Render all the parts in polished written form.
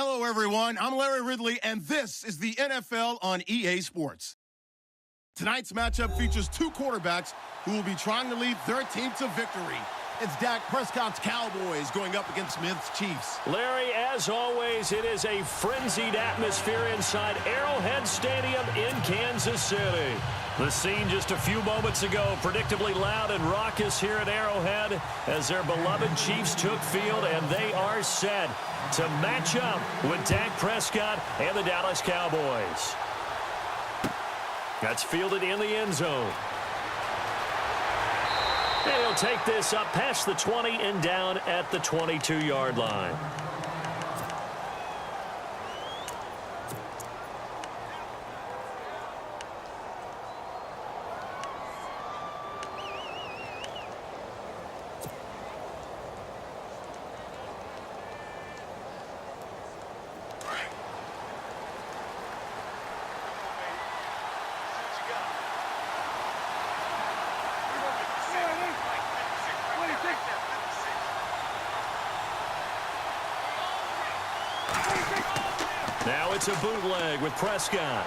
Hello, everyone. I'm Larry Ridley, and this is the NFL on EA Sports. Tonight's matchup features two quarterbacks who will be trying to lead their team to victory. It's Dak Prescott's Cowboys going up against Smith's Chiefs. Larry, as always, it is a frenzied atmosphere inside Arrowhead Stadium in Kansas City. The scene just a few moments ago, predictably loud and raucous here at Arrowhead as their beloved Chiefs took field, and they are set to match up with Dak Prescott and the Dallas Cowboys. That's fielded in the end zone. And he'll take this up past the 20 and down at the 22-yard line. Now it's a bootleg with Prescott.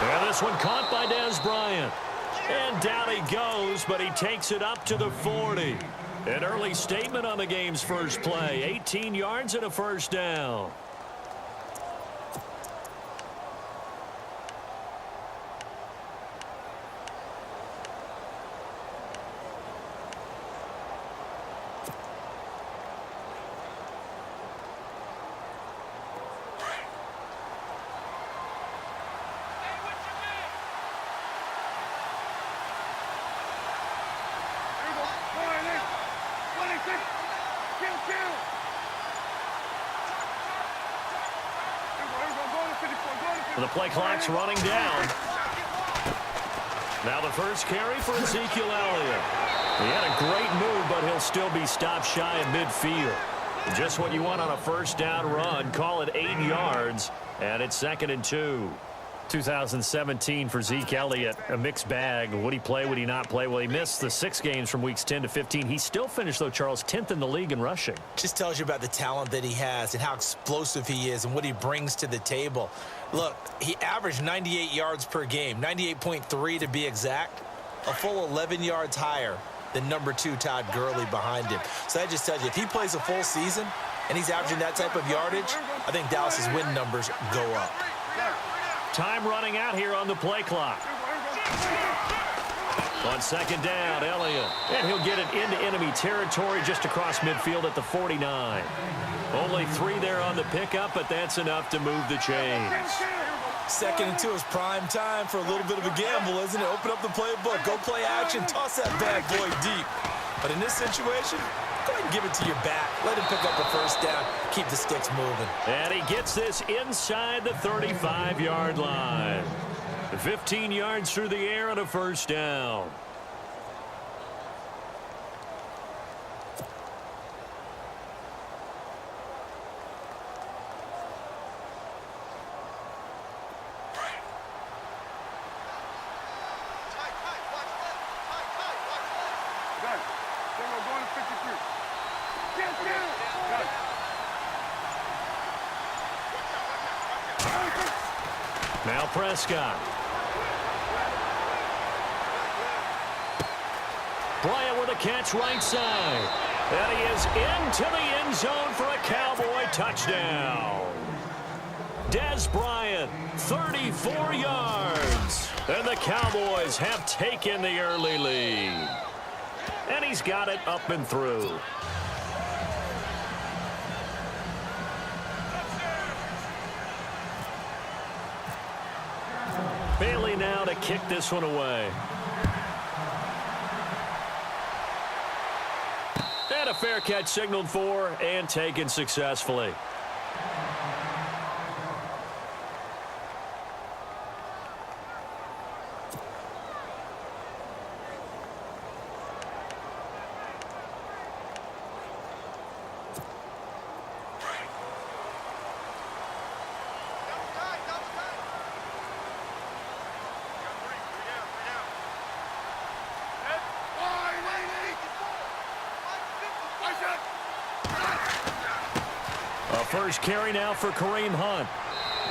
And this one caught by Dez Bryant. And down he goes, but he takes it up to the 40. An early statement on the game's first play. 18 yards and a first down. The play clock's running down. Now the first carry for Ezekiel Elliott. He had a great move, but he'll still be stopped shy of midfield. Just what you want on a first down run. Call it 8 yards, and it's 2nd and 2. 2017 for Zeke Elliott, a mixed bag. Would he play, would he not play? Well, he missed the 6 games from weeks 10 to 15. He still finished, though, Charles, 10th in the league in rushing. Just tells you about the talent that he has and how explosive he is and what he brings to the table. Look, he averaged 98 yards per game, 98.3 to be exact, a full 11 yards higher than number 2 Todd Gurley behind him. So that just tells you, if he plays a full season and he's averaging that type of yardage, I think Dallas's win numbers go up. Time running out here on the play clock. On 2nd down, Elliott. And he'll get it into enemy territory just across midfield at the 49. Only 3 there on the pickup, but that's enough to move the chains. 2nd and 2 is prime time for a little bit of a gamble, isn't it? Open up the playbook, go play action, toss that bad boy deep. But in this situation, go ahead and give it to your back. Let him pick up a first down. Keep the sticks moving. And he gets this inside the 35-yard line. 15 yards through the air and a first down. Now Prescott. Bryant with a catch right side. And he is into the end zone for a Cowboy touchdown. Dez Bryant, 34 yards. And the Cowboys have taken the early lead. And he's got it up and through. Bailey now to kick this one away. And a fair catch signaled for and taken successfully. A first carry now for Kareem Hunt.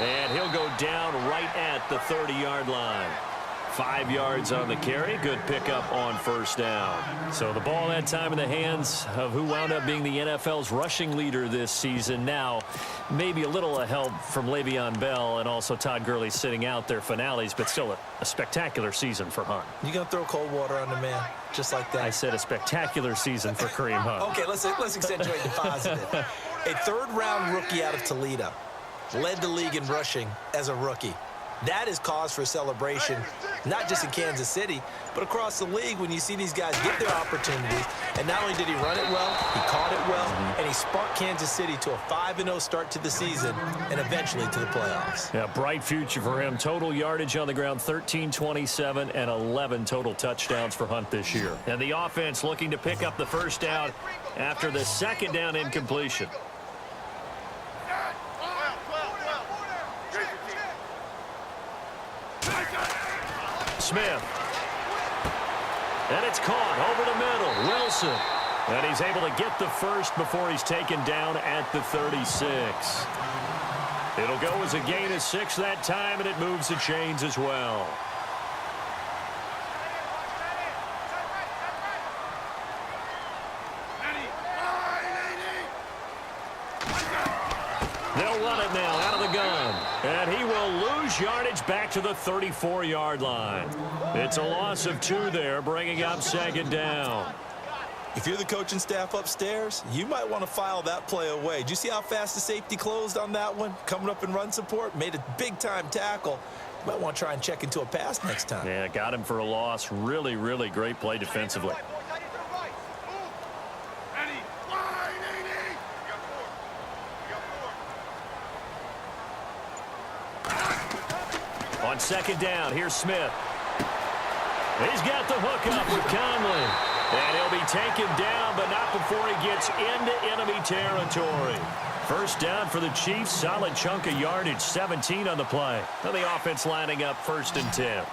And he'll go down right at the 30-yard line. 5 yards on the carry. Good pickup on first down. So the ball that time in the hands of who wound up being the NFL's rushing leader this season. Now, maybe a little help from Le'Veon Bell and also Todd Gurley sitting out their finales, but still a spectacular season for Hunt. You going to throw cold water on the man just like that? I said a spectacular season for Kareem Hunt. Okay, let's accentuate the positive. A third-round rookie out of Toledo led the league in rushing as a rookie. That is cause for celebration, not just in Kansas City, but across the league when you see these guys get their opportunities. And not only did he run it well, he caught it well, and he sparked Kansas City to a 5-0 start to the season and eventually to the playoffs. Yeah, bright future for him. Total yardage on the ground, 1327, and 11 total touchdowns for Hunt this year. And the offense looking to pick up the first down after the second down incompletion. Smith. And it's caught over the middle. Wilson. And he's able to get the first before he's taken down at the 36. It'll go as a gain of 6 that time, and it moves the chains as well. They'll run it now out of the gun. And he will lose yardage back to the 34-yard line. It's a loss of 2 there, bringing up second down. If you're the coaching staff upstairs, you might want to file that play away. Did you see how fast the safety closed on that one? Coming up in run support, made a big-time tackle. You might want to try and check into a pass next time. Yeah, got him for a loss. Really, really great play defensively. On second down, here's Smith. He's got the hook up with Conley. And he'll be taken down, but not before he gets into enemy territory. First down for the Chiefs. Solid chunk of yardage, 17 on the play. And the offense lining up 1st and 10.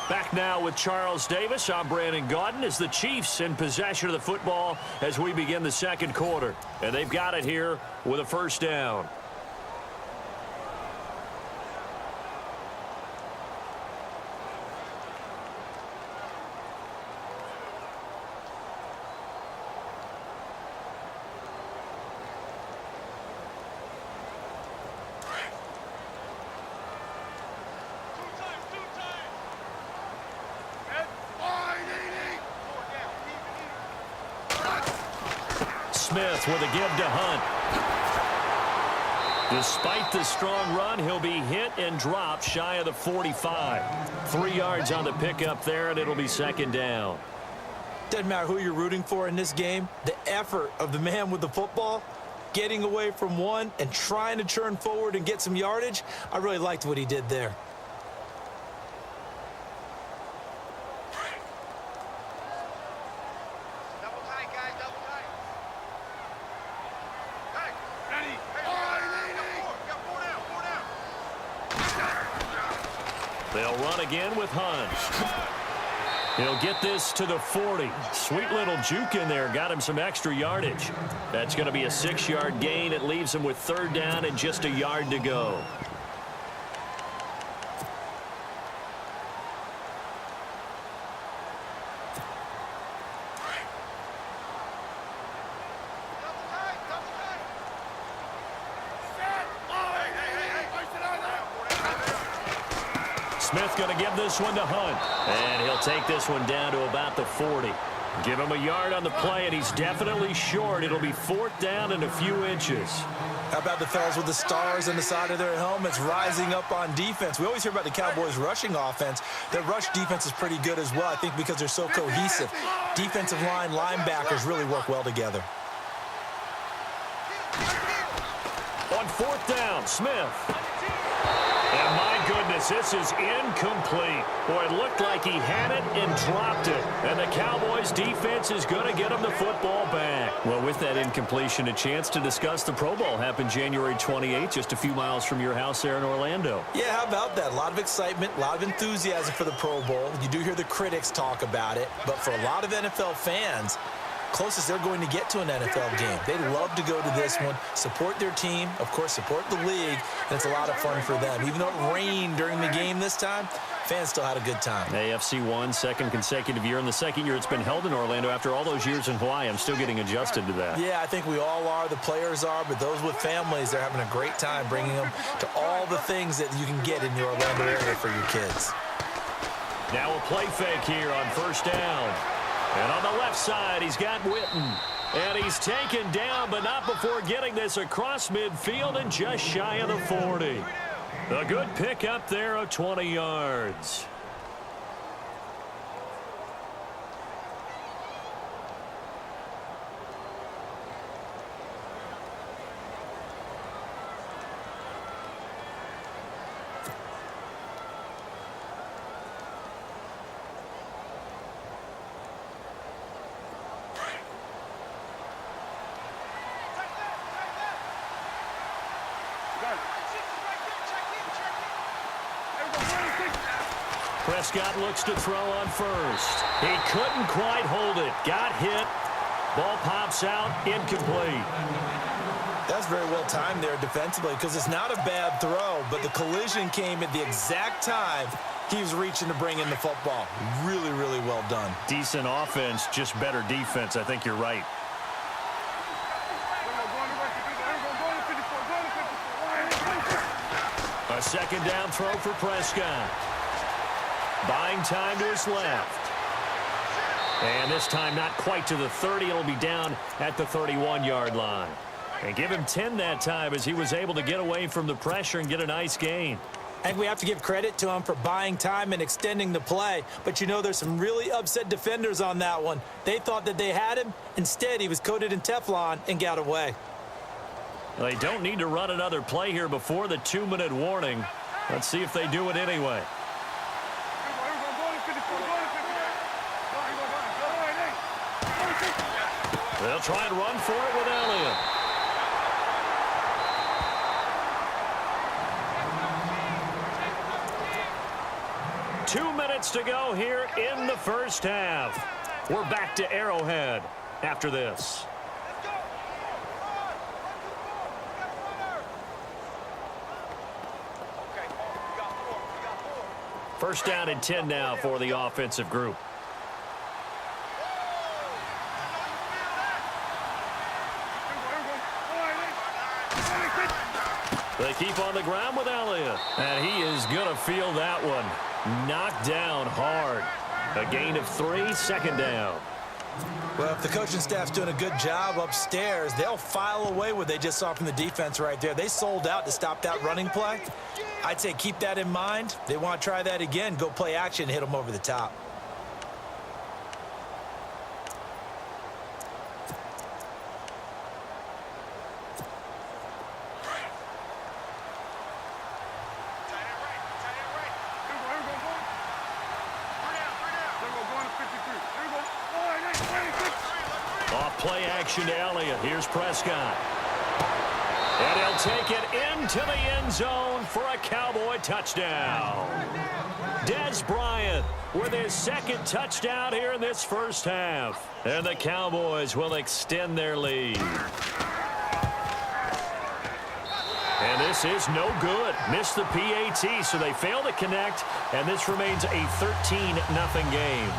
Back now with Charles Davis. I'm Brandon Gaudin as the Chiefs in possession of the football as we begin the second quarter. And they've got it here with a first down. Smith with a give to Hunt. Despite the strong run, he'll be hit and dropped shy of the 45. 3 yards on the pickup there, and it'll be second down. Doesn't matter who you're rooting for in this game. The effort of the man with the football, getting away from one and trying to turn forward and get some yardage, I really liked what he did there. They'll run again with Hunt. He'll get this to the 40. Sweet little juke in there. Got him some extra yardage. That's going to be a 6-yard gain. It leaves him with third down and just a yard to go. Smith going to give this one to Hunt. And he'll take this one down to about the 40. Give him a yard on the play, and he's definitely short. It'll be 4th down and a few inches. How about the fellas with the stars on the side of their helmets rising up on defense? We always hear about the Cowboys' rushing offense. Their rush defense is pretty good as well, I think, because they're so cohesive. Defensive line, linebackers really work well together. On 4th down, Smith. And my goodness, this is incomplete. Boy, it looked like he had it and dropped it. And the Cowboys defense is going to get him the football back. Well, with that incompletion, a chance to discuss the Pro Bowl happened January 28th, just a few miles from your house there in Orlando. Yeah, how about that? A lot of excitement, a lot of enthusiasm for the Pro Bowl. You do hear the critics talk about it, but for a lot of NFL fans, closest they're going to get to an NFL game. They love to go to this one, support their team, of course, support the league, and it's a lot of fun for them. Even though it rained during the game this time, fans still had a good time. AFC won, second consecutive year, and the second year it's been held in Orlando after all those years in Hawaii. I'm still getting adjusted to that. Yeah, I think we all are. The players are, but those with families, they're having a great time bringing them to all the things that you can get in the Orlando area for your kids. Now a play fake here on first down. And on the left side, he's got Witten. And he's taken down, but not before getting this across midfield and just shy of the 40. A good pick up there of 20 yards. Prescott looks to throw on first. He couldn't quite hold it. Got hit. Ball pops out. Incomplete. That's very well timed there defensively because it's not a bad throw, but the collision came at the exact time he was reaching to bring in the football. Really, really well done. Decent offense, just better defense. I think you're right. A second down throw for Prescott. Buying time to his left. And this time not quite to the 30. It'll be down at the 31-yard line. And give him 10 that time as he was able to get away from the pressure and get a nice gain. I think we have to give credit to him for buying time and extending the play. But, you know, there's some really upset defenders on that one. They thought that they had him. Instead, he was coated in Teflon and got away. They don't need to run another play here before the 2-minute warning. Let's see if they do it anyway. They'll try and run for it with Elliott. Two minutes to go here in the first half. We're back to Arrowhead after this. First down and 10 now for the offensive group. They keep on the ground with Elliott. And he is going to feel that one. Knocked down hard. A gain of 3, second down. Well, if the coaching staff's doing a good job upstairs, they'll file away what they just saw from the defense right there. They sold out to stop that running play. I'd say keep that in mind. They want to try that again. Go play action and hit them over the top. Play action to Elliott. Here's Prescott. And he'll take it into the end zone for a Cowboy touchdown. Dez Bryant with his second touchdown here in this first half. And the Cowboys will extend their lead. And this is no good. Missed the PAT, so they fail to connect. And this remains a 13-0 game.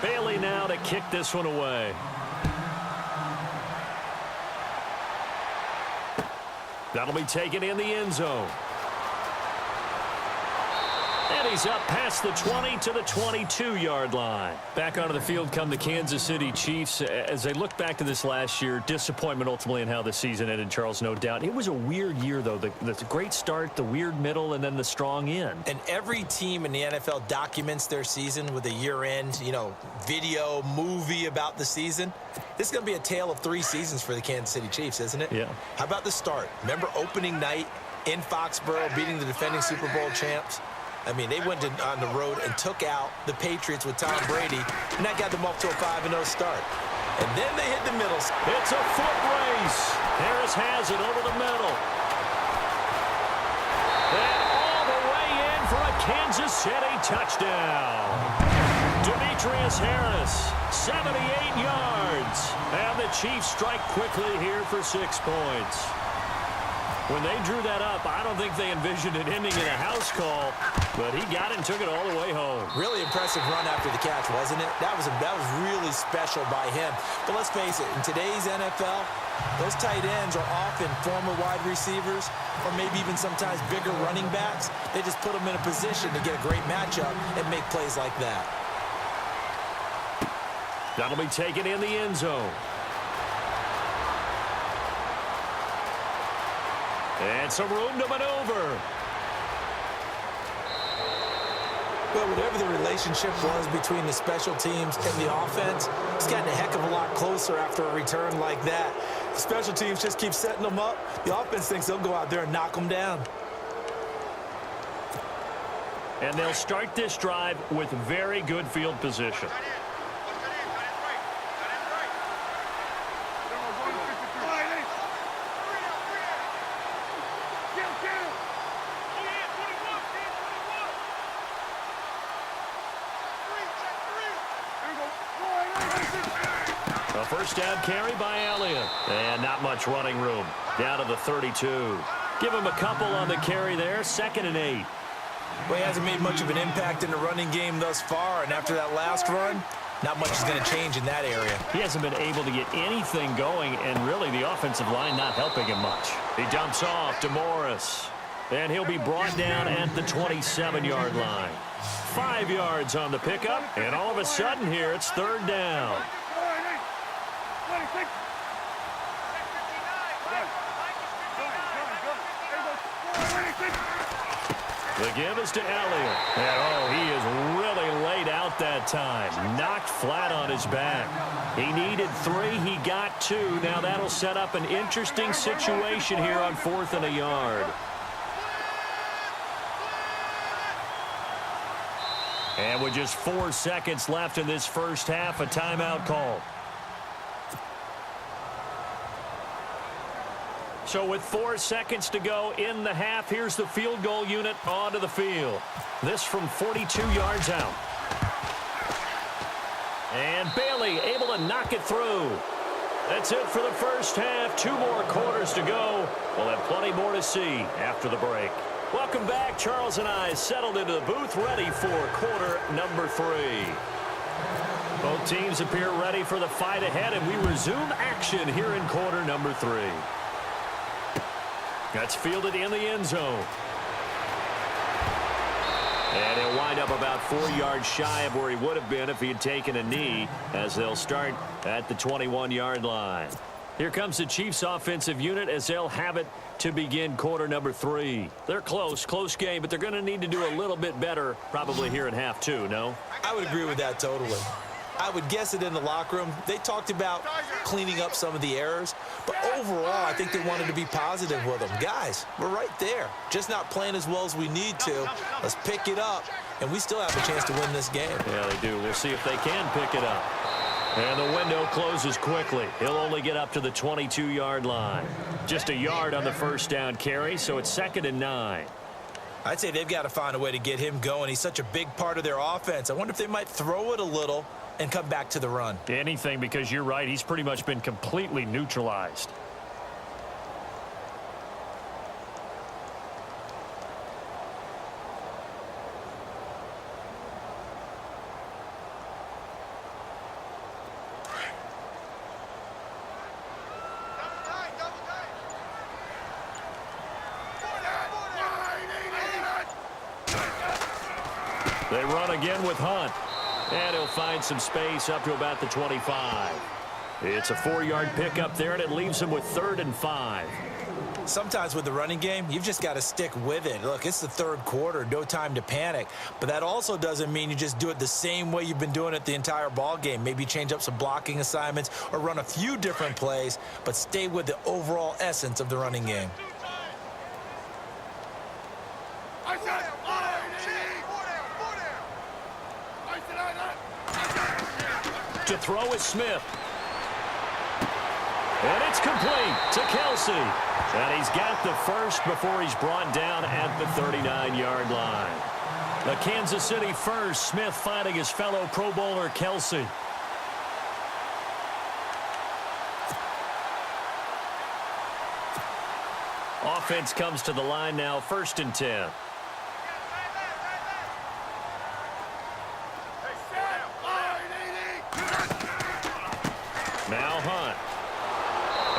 Bailey now to kick this one away. That'll be taken in the end zone. And he's up past the 20 to the 22-yard line. Back onto the field come the Kansas City Chiefs. As they look back to this last year, disappointment ultimately in how the season ended, Charles, no doubt. It was a weird year, though. The great start, the weird middle, and then the strong end. And every team in the NFL documents their season with a year-end, video, movie about the season. This is going to be a tale of 3 seasons for the Kansas City Chiefs, isn't it? Yeah. How about the start? Remember opening night in Foxborough, beating the defending Super Bowl champs? I mean, they went on the road and took out the Patriots with Tom Brady, and that got them off to a 5-0 start. And then they hit the middle. It's a foot race. Harris has it over the middle. And all the way in for a Kansas City touchdown. Demetrius Harris, 78 yards. And the Chiefs strike quickly here for 6 points. When they drew that up, I don't think they envisioned it ending in a house call, but he got it and took it all the way home. Really impressive run after the catch, wasn't it? That was really special by him. But let's face it, in today's NFL, those tight ends are often former wide receivers or maybe even sometimes bigger running backs. They just put them in a position to get a great matchup and make plays like that. That'll be taken in the end zone. And some room to maneuver. Well, whatever the relationship was between the special teams and the offense, it's gotten a heck of a lot closer after a return like that. The special teams just keep setting them up. The offense thinks they'll go out there and knock them down. And they'll start this drive with very good field position. A first down carry by Elliott. And not much running room. Down to the 32. Give him a couple on the carry there. 2nd and 8. Well, he hasn't made much of an impact in the running game thus far, and after that last run, not much is going to change in that area. He hasn't been able to get anything going, and really the offensive line not helping him much. He dumps off to Morris, and he'll be brought down at the 27-yard line. 5 yards on the pickup, and all of a sudden here it's 3rd down. The give is to Elliott. And, he is really laid out that time. Knocked flat on his back. He needed 3. He got 2. Now that'll set up an interesting situation here on 4th and a yard. And with just 4 seconds left in this first half, a timeout call. So with 4 seconds to go in the half, here's the field goal unit onto the field. This from 42 yards out. And Bailey able to knock it through. That's it for the first half. 2 more quarters to go. We'll have plenty more to see after the break. Welcome back. Charles and I settled into the booth, ready for quarter number 3. Both teams appear ready for the fight ahead, and we resume action here in quarter number 3. That's fielded in the end zone. And he'll wind up about 4 yards shy of where he would have been if he had taken a knee, as they'll start at the 21-yard line. Here comes the Chiefs offensive unit as they'll have it to begin quarter number 3. They're close game, but they're going to need to do a little bit better probably here in half 2, no? I would agree with that totally. I would guess it in the locker room. They talked about cleaning up some of the errors, but overall, I think they wanted to be positive with them. Guys, we're right there. Just not playing as well as we need to. Let's pick it up, and we still have a chance to win this game. Yeah, they do. We'll see if they can pick it up. And the window closes quickly. He'll only get up to the 22-yard line. Just a yard on the first down carry, so it's 2nd and 9. I'd say they've got to find a way to get him going. He's such a big part of their offense. I wonder if they might throw it a little and come back to the run. Anything, because you're right. He's pretty much been completely neutralized. They run again with Hunt. And he'll find some space up to about the 25. It's a 4-yard pickup there, and it leaves him with 3rd and 5. Sometimes with the running game, you've just got to stick with it. Look, it's the 3rd quarter, no time to panic. But that also doesn't mean you just do it the same way you've been doing it the entire ball game. Maybe change up some blocking assignments or run a few different plays, but stay with the overall essence of the running game. To throw is Smith. And it's complete to Kelsey. And he's got the first before he's brought down at the 39-yard line. The Kansas City first, Smith finding his fellow Pro Bowler Kelsey. Offense comes to the line now, 1st and 10. Now Hunt.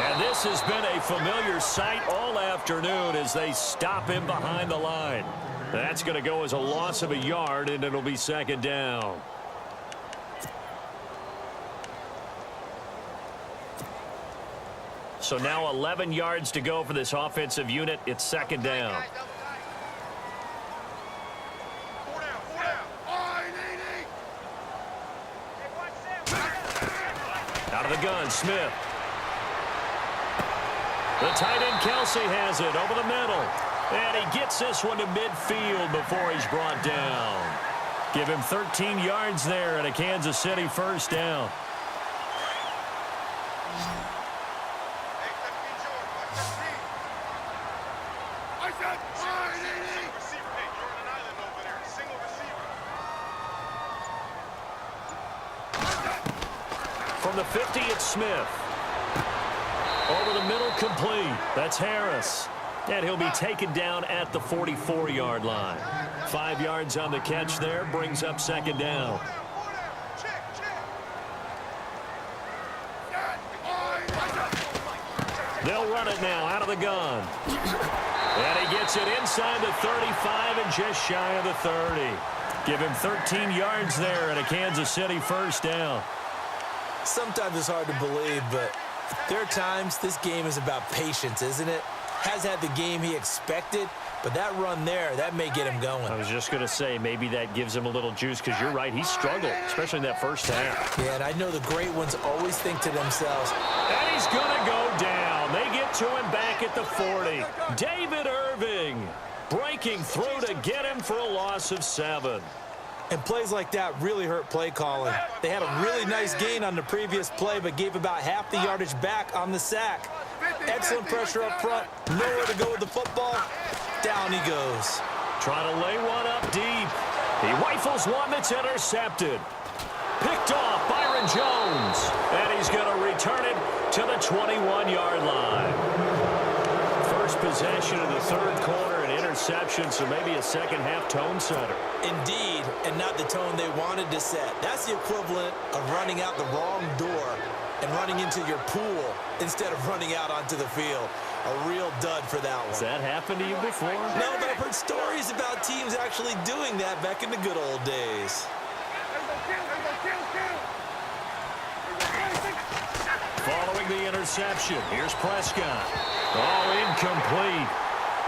And this has been a familiar sight all afternoon as they stop him behind the line. That's going to go as a loss of a yard, and it'll be 2nd down. So now 11 yards to go for this offensive unit. It's 2nd down. Out of the gun, Smith. The tight end Kelsey has it over the middle. And he gets this one to midfield before he's brought down. Give him 13 yards there and a Kansas City 1st down. From the 50, it's Smith. Over the middle, complete. That's Harris. And he'll be taken down at the 44-yard line. 5 yards on the catch there, brings up 2nd down. They'll run it now out of the gun. And he gets it inside the 35 and just shy of the 30. Give him 13 yards there and a Kansas City 1st down. Sometimes it's hard to believe, but there are times this game is about patience, isn't it? Has had the game he expected, but that run there, that may get him going. I was just going to say, maybe that gives him a little juice, because you're right, he struggled, especially in that first half. Yeah, and I know the great ones always think to themselves, and he's going to go down. They get to him back at the 40. David Irving breaking through to get him for a loss of 7. And plays like that really hurt play calling. They had a really nice gain on the previous play, but gave about half the yardage back on the sack. Excellent pressure up front. Nowhere to go with the football. Down he goes. Trying to lay one up deep. He rifles one that's intercepted. Picked off Byron Jones. And he's going to return it to the 21-yard line. First possession of the 3rd quarter, an interception, so maybe a second-half tone setter. Indeed, and not the tone they wanted to set. That's the equivalent of running out the wrong door and running into your pool instead of running out onto the field. A real dud for that one. Has that happened to you before? No, but I've heard stories about teams actually doing that back in the good old days. Following the interception, here's Prescott. Oh, incomplete.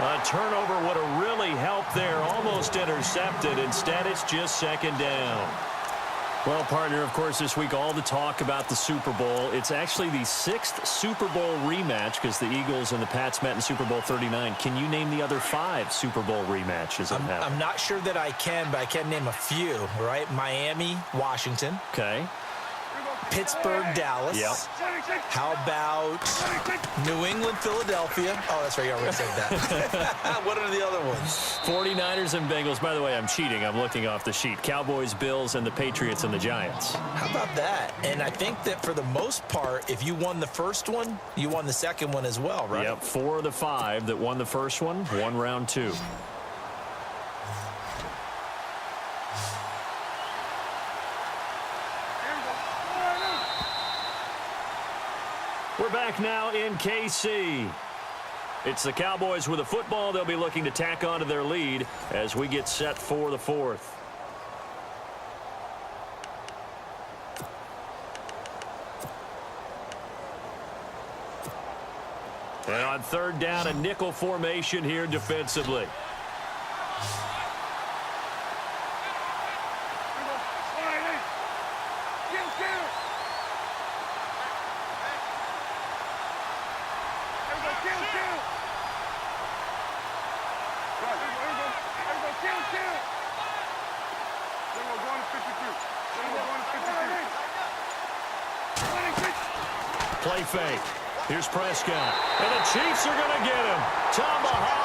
A turnover would have really helped there. Almost intercepted. Instead, it's just 2nd down. Well, partner, of course, this week, all the talk about the Super Bowl. It's actually the 6th Super Bowl rematch because the Eagles and the Pats met in Super Bowl 39. Can you name the other 5 Super Bowl rematches? I'm not sure that I can, but I can name a few, right? Miami, Washington. Okay. Pittsburgh, Dallas. Yep. How about New England, Philadelphia? Oh, that's right. You already said that. What are the other ones? 49ers and Bengals. By the way, I'm cheating. I'm looking off the sheet. Cowboys, Bills, and the Patriots and the Giants. How about that? And I think that for the most part, if you won the first one, you won the second one as well, right? Yep, 4 of the 5 that won the first one won round 2. We're back now in KC. It's the Cowboys with a football. They'll be looking to tack on to their lead as we get set for the 4th. And on third down, a nickel formation here defensively. Play fake. Here's Prescott. And the Chiefs are going to get him. Tomahawk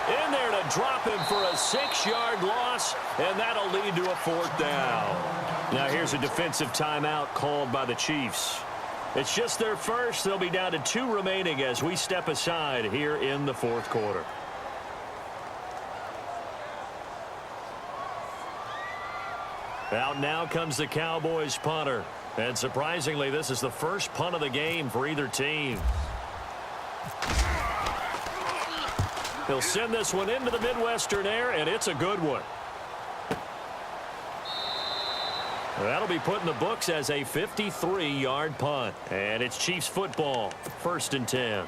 in there to drop him for a 6-yard loss, and that'll lead to a 4th down. Now here's a defensive timeout called by the Chiefs. It's just their first. They'll be down to 2 remaining as we step aside here in the 4th quarter. Out now comes the Cowboys punter. And surprisingly, this is the first punt of the game for either team. He'll send this one into the Midwestern air, and it's a good one. That'll be put in the books as a 53-yard punt. And it's Chiefs football, 1st and 10.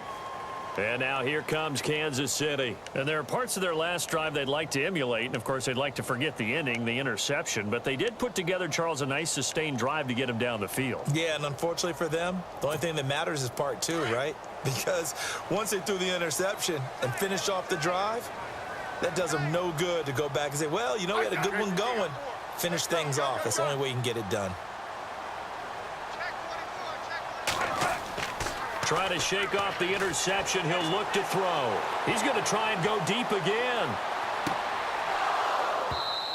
And now here comes Kansas City. And there are parts of their last drive they'd like to emulate. And, of course, they'd like to forget the ending, the interception. But they did put together, Charles, a nice sustained drive to get him down the field. Yeah, and unfortunately for them, the only thing that matters is part 2, right? Because once they threw the interception and finished off the drive, that does them no good to go back and say, well, you know, we had a good one going. Finish things off. That's the only way you can get it done. Trying to shake off the interception. He'll look to throw. He's going to try and go deep again.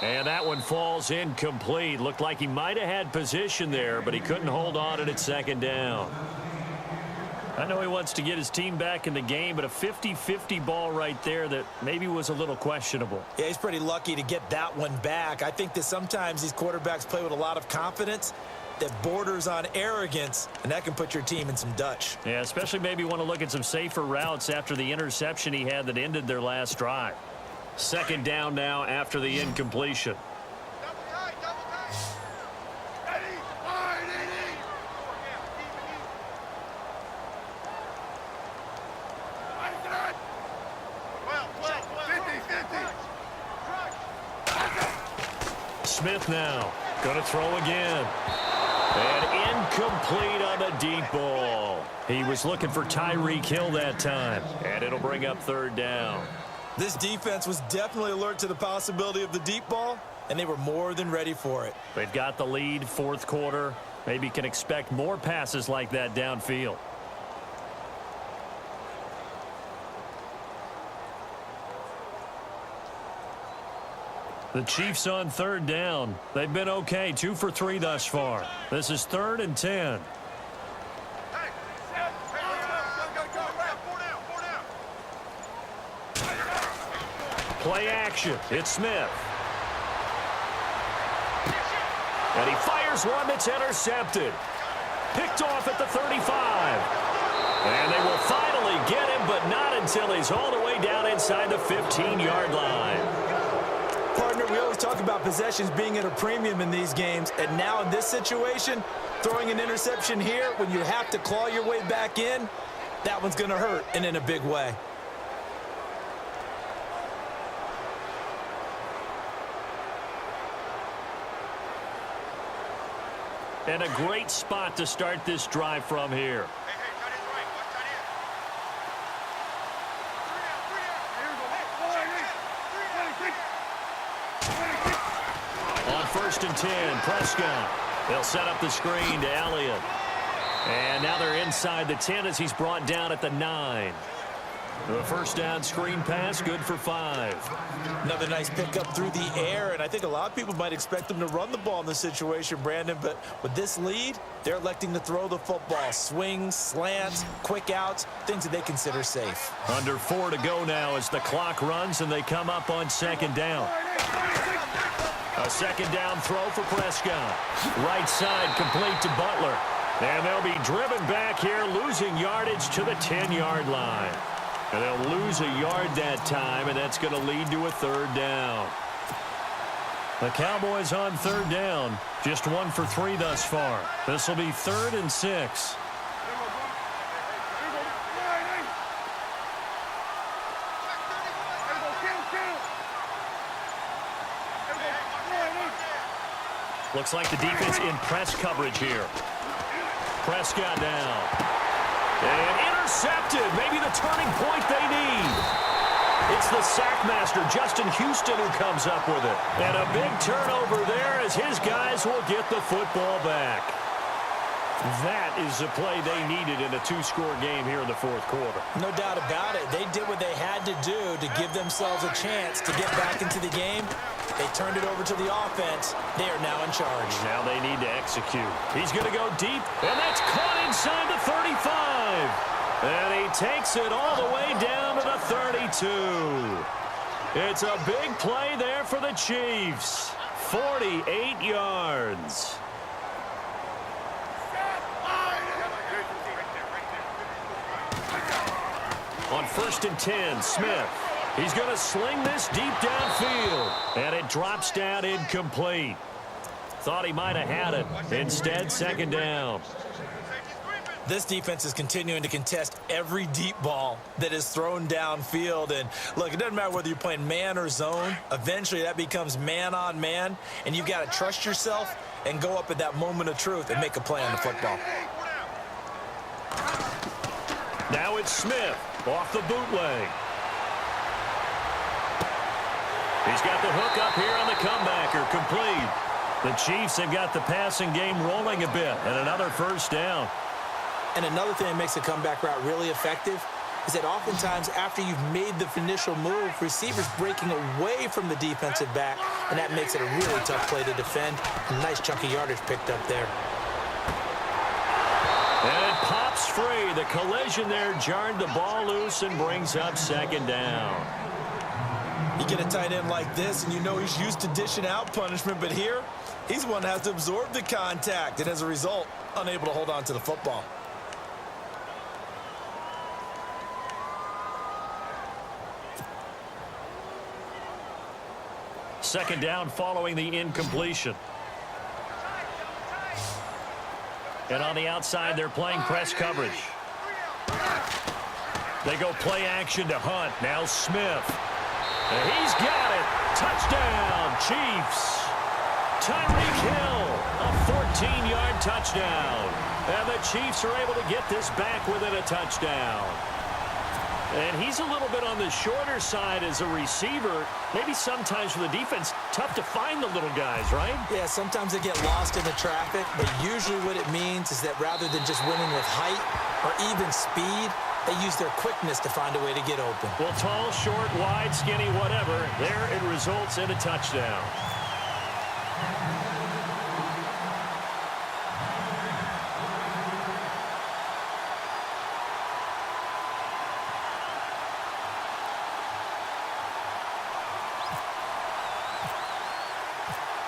And that one falls incomplete. Looked like he might have had position there, but he couldn't hold on at 2nd down. I know he wants to get his team back in the game, but a 50-50 ball right there that maybe was a little questionable. Yeah, he's pretty lucky to get that one back. I think that sometimes these quarterbacks play with a lot of confidence that borders on arrogance, and that can put your team in some Dutch. Yeah, especially maybe want to look at some safer routes after the interception he had that ended their last drive. 2nd down now after the incompletion. Smith now going to throw again. And incomplete on the deep ball. He was looking for Tyreek Hill that time. And it'll bring up 3rd down. This defense was definitely alert to the possibility of the deep ball, and they were more than ready for it. They've got the lead, 4th quarter. Maybe can expect more passes like that downfield. The Chiefs on 3rd down. They've been okay, 2 for 3 thus far. This is 3rd and 10. Play action. It's Smith. And he fires one that's intercepted. Picked off at the 35. And they will finally get him, but not until he's all the way down inside the 15-yard line. Partner, we always talk about possessions being at a premium in these games, and now in this situation, throwing an interception here when you have to claw your way back in, that one's going to hurt, and in a big way. And a great spot to start this drive from here. On 1st and 10, Prescott. They'll set up the screen to Elliott. And now they're inside the 10 as he's brought down at the 9. The 1st down screen pass, good for 5. Another nice pickup through the air, and I think a lot of people might expect them to run the ball in this situation, Brandon, but with this lead, they're electing to throw the football. Swings, slants, quick outs, things that they consider safe. Under 4 to go now as the clock runs and they come up on 2nd down. A 2nd down throw for Prescott. Right side complete to Butler. And they'll be driven back here, losing yardage to the 10-yard line. And they'll lose a yard that time, and that's going to lead to a 3rd down. The Cowboys on 3rd down, just 1 for 3 thus far. This will be 3rd and 6. Looks like the defense in press coverage here. Prescott down. And intercepted. Maybe the turning point they need. It's the sackmaster, Justin Houston, who comes up with it. And a big turnover there as his guys will get the football back. That is the play they needed in a two-score game here in the fourth quarter. No doubt about it. They did what they had to do to give themselves a chance to get back into the game. They turned it over to the offense. They are now in charge. Now they need to execute. He's going to go deep, and that's caught inside the 35. And he takes it all the way down to the 32. It's a big play there for the Chiefs. 48 yards. On 1st and 10, Smith. He's going to sling this deep downfield. And it drops down incomplete. Thought he might have had it. Instead, 2nd down. This defense is continuing to contest every deep ball that is thrown downfield. And, look, it doesn't matter whether you're playing man or zone. Eventually, that becomes man on man. And you've got to trust yourself and go up at that moment of truth and make a play on the football. Now it's Smith off the bootleg. He's got the hook up here on the comebacker, complete. The Chiefs have got the passing game rolling a bit, and another 1st down. And another thing that makes a comeback route really effective is that oftentimes after you've made the initial move, receivers breaking away from the defensive back, and that makes it a really tough play to defend. A nice chunk of yardage picked up there. And it pops free. The collision there jarred the ball loose and brings up 2nd down. You get a tight end like this, and you know he's used to dishing out punishment, but here, he's one that has to absorb the contact, and as a result, unable to hold on to the football. Second down following the incompletion. And on the outside, they're playing press coverage. They go play action to Hunt. Now Smith. And he's got it. Touchdown, Chiefs. Tyreek Hill, a 14-yard touchdown. And the Chiefs are able to get this back within a touchdown. And he's a little bit on the shorter side as a receiver. Maybe sometimes for the defense, tough to find the little guys, right? Yeah, sometimes they get lost in the traffic, but usually what it means is that rather than just winning with height or even speed, they use their quickness to find a way to get open. Well, tall, short, wide, skinny, whatever, there it results in a touchdown.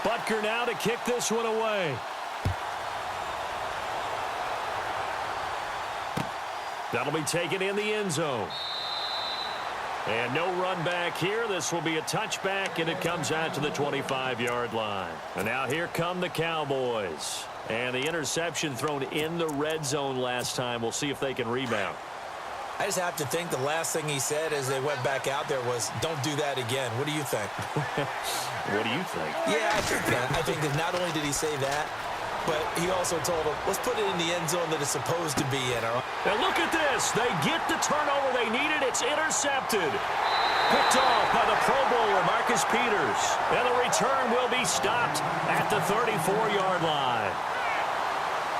Butker now to kick this one away. That'll be taken in the end zone. And no run back here. This will be a touchback, and it comes out to the 25-yard line. And now here come the Cowboys. And the interception thrown in the red zone last time. We'll see if they can rebound. I just have to think the last thing he said as they went back out there was, don't do that again. What do you think? What do you think? Yeah, I think that. I think that not only did he say that, but he also told them, let's put it in the end zone that it's supposed to be in. All right? Now look at this. They get the turnover they needed. It's intercepted. Picked off by the Pro Bowler, Marcus Peters. And the return will be stopped at the 34-yard line.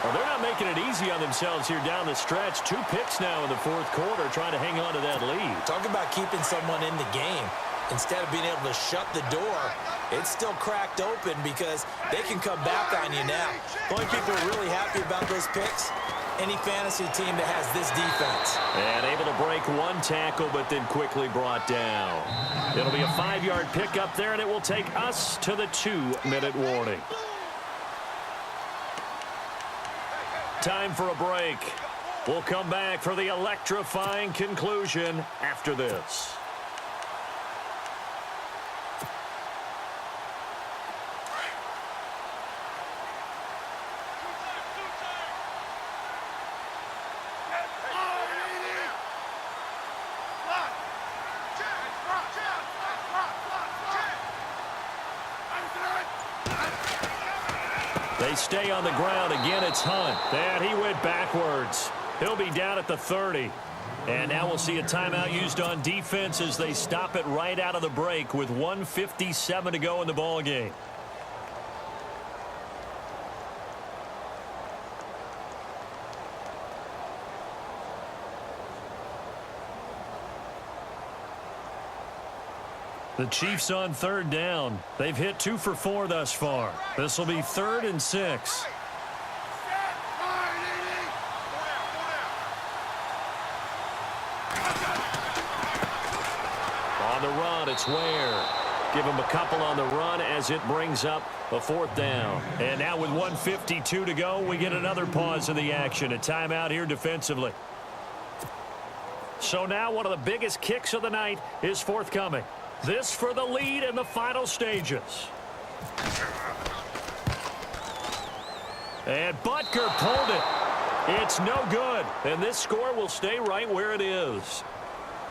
Well, they're not making it easy on themselves here down the stretch. 2 picks now in the fourth quarter, trying to hang on to that lead. Talk about keeping someone in the game. Instead of being able to shut the door, it's still cracked open because they can come back on you now. The only people who are really happy about those picks, any fantasy team that has this defense. And able to break 1 tackle, but then quickly brought down. It'll be a 5-yard pickup there, and it will take us to the 2-minute warning. Time for a break. We'll come back for the electrifying conclusion after this. they stay on the ground. Again, it's Hunt. And he went backwards. He'll be down at the 30. And now we'll see a timeout used on defense as they stop it right out of the break with 1:57 to go in the ball game. The Chiefs on third down. They've hit 2 for 4 thus far. This will be 3rd and 6. On the run, it's Ware. Give him a couple on the run as it brings up a 4th down. And now with 1:52 to go, we get another pause in the action. A timeout here defensively. So now one of the biggest kicks of the night is forthcoming. This for the lead in the final stages. And Butker pulled it. It's no good. And this score will stay right where it is.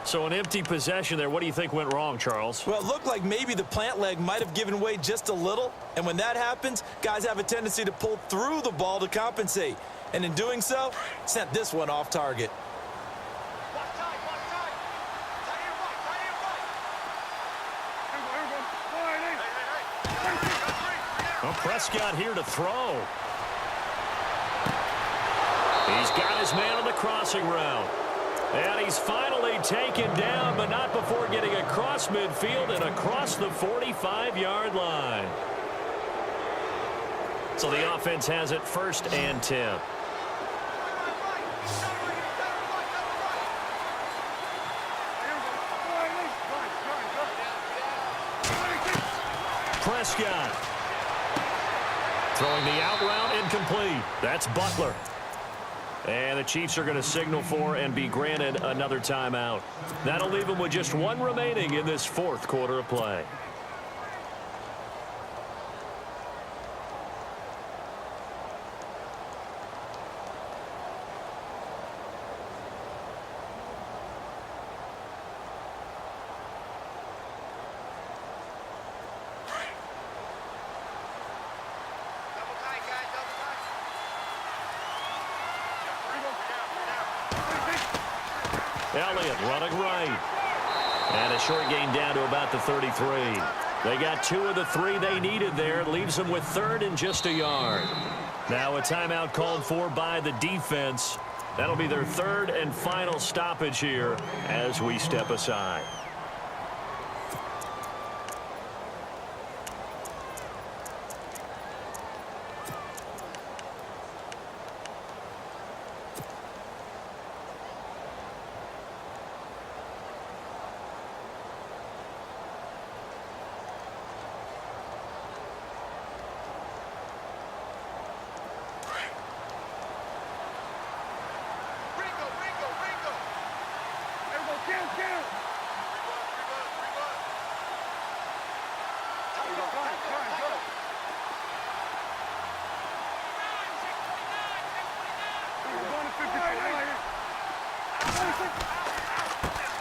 So an empty possession there. What do you think went wrong, Charles? Well, it looked like maybe the plant leg might have given way just a little. And when that happens, guys have a tendency to pull through the ball to compensate. And in doing so, sent this one off target. Well, Prescott here to throw. He's got his man on the crossing route. And he's finally taken down, but not before getting across midfield and across the 45-yard line. So the offense has it 1st and 10. Prescott. Throwing the out route incomplete. That's Butler. And the Chiefs are going to signal for and be granted another timeout. That'll leave them with just 1 remaining in this 4th quarter of play. Elliott running right. And a short gain down to about the 33. They got 2 of the 3 they needed there. Leaves them with 3rd and just a yard. Now a timeout called for by the defense. That'll be their 3rd and final stoppage here as we step aside.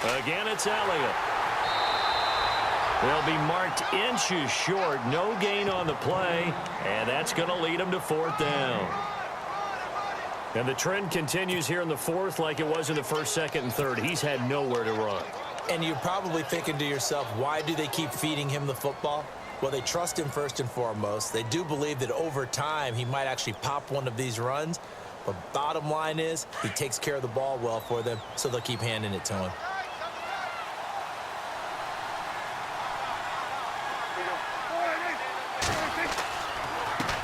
Again, it's Elliott. They'll be marked inches short. No gain on the play, and that's going to lead them to 4th down. And the trend continues here in the 4th like it was in the 1st, 2nd, and 3rd. He's had nowhere to run. And you're probably thinking to yourself, why do they keep feeding him the football? Well, they trust him first and foremost. They do believe that over time he might actually pop one of these runs. But bottom line is he takes care of the ball well for them, so they'll keep handing it to him.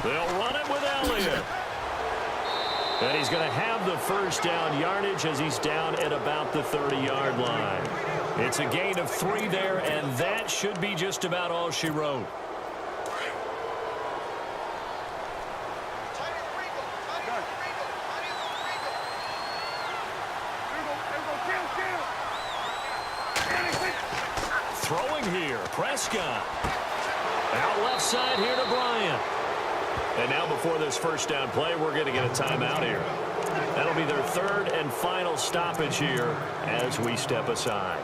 They'll run it with Elliott. And he's going to have the 1st down yardage as he's down at about the 30-yard line. It's a gain of 3 there, and that should be just about all she wrote. Throwing here, Prescott. Out left side here to Bryant. And now before this 1st down play, we're going to get a timeout here. That'll be their 3rd and final stoppage here as we step aside.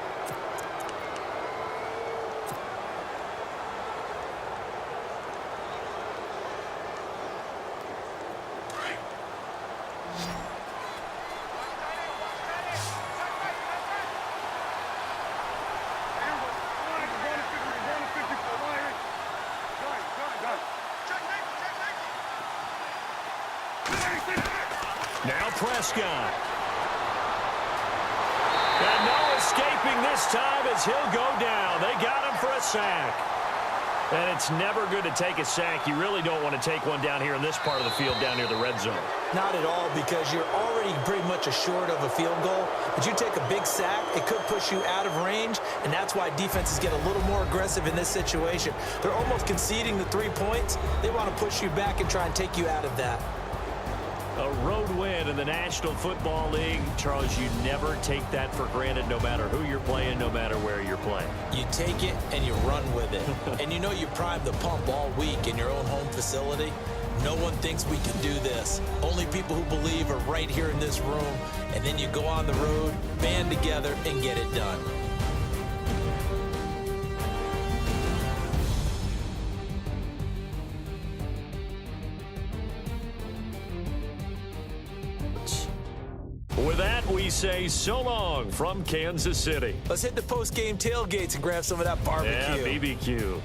Now Prescott. And no escaping this time as he'll go down. They got him for a sack. And it's never good to take a sack. You really don't want to take one down here in this part of the field, down near the red zone. Not at all, because you're already pretty much assured of a field goal. But you take a big sack, it could push you out of range, and that's why defenses get a little more aggressive in this situation. They're almost conceding the 3 points. They want to push you back and try and take you out of that. A road win in the National Football League. Charles, you never take that for granted, no matter who you're playing, no matter where you're playing. You take it and you run with it. And you know you primed the pump all week in your own home facility. No one thinks we can do this. Only people who believe are right here in this room. And then you go on the road, band together, and get it done. With that, we say so long from Kansas City. Let's hit the post-game tailgates and grab some of that barbecue. Yeah, BBQ.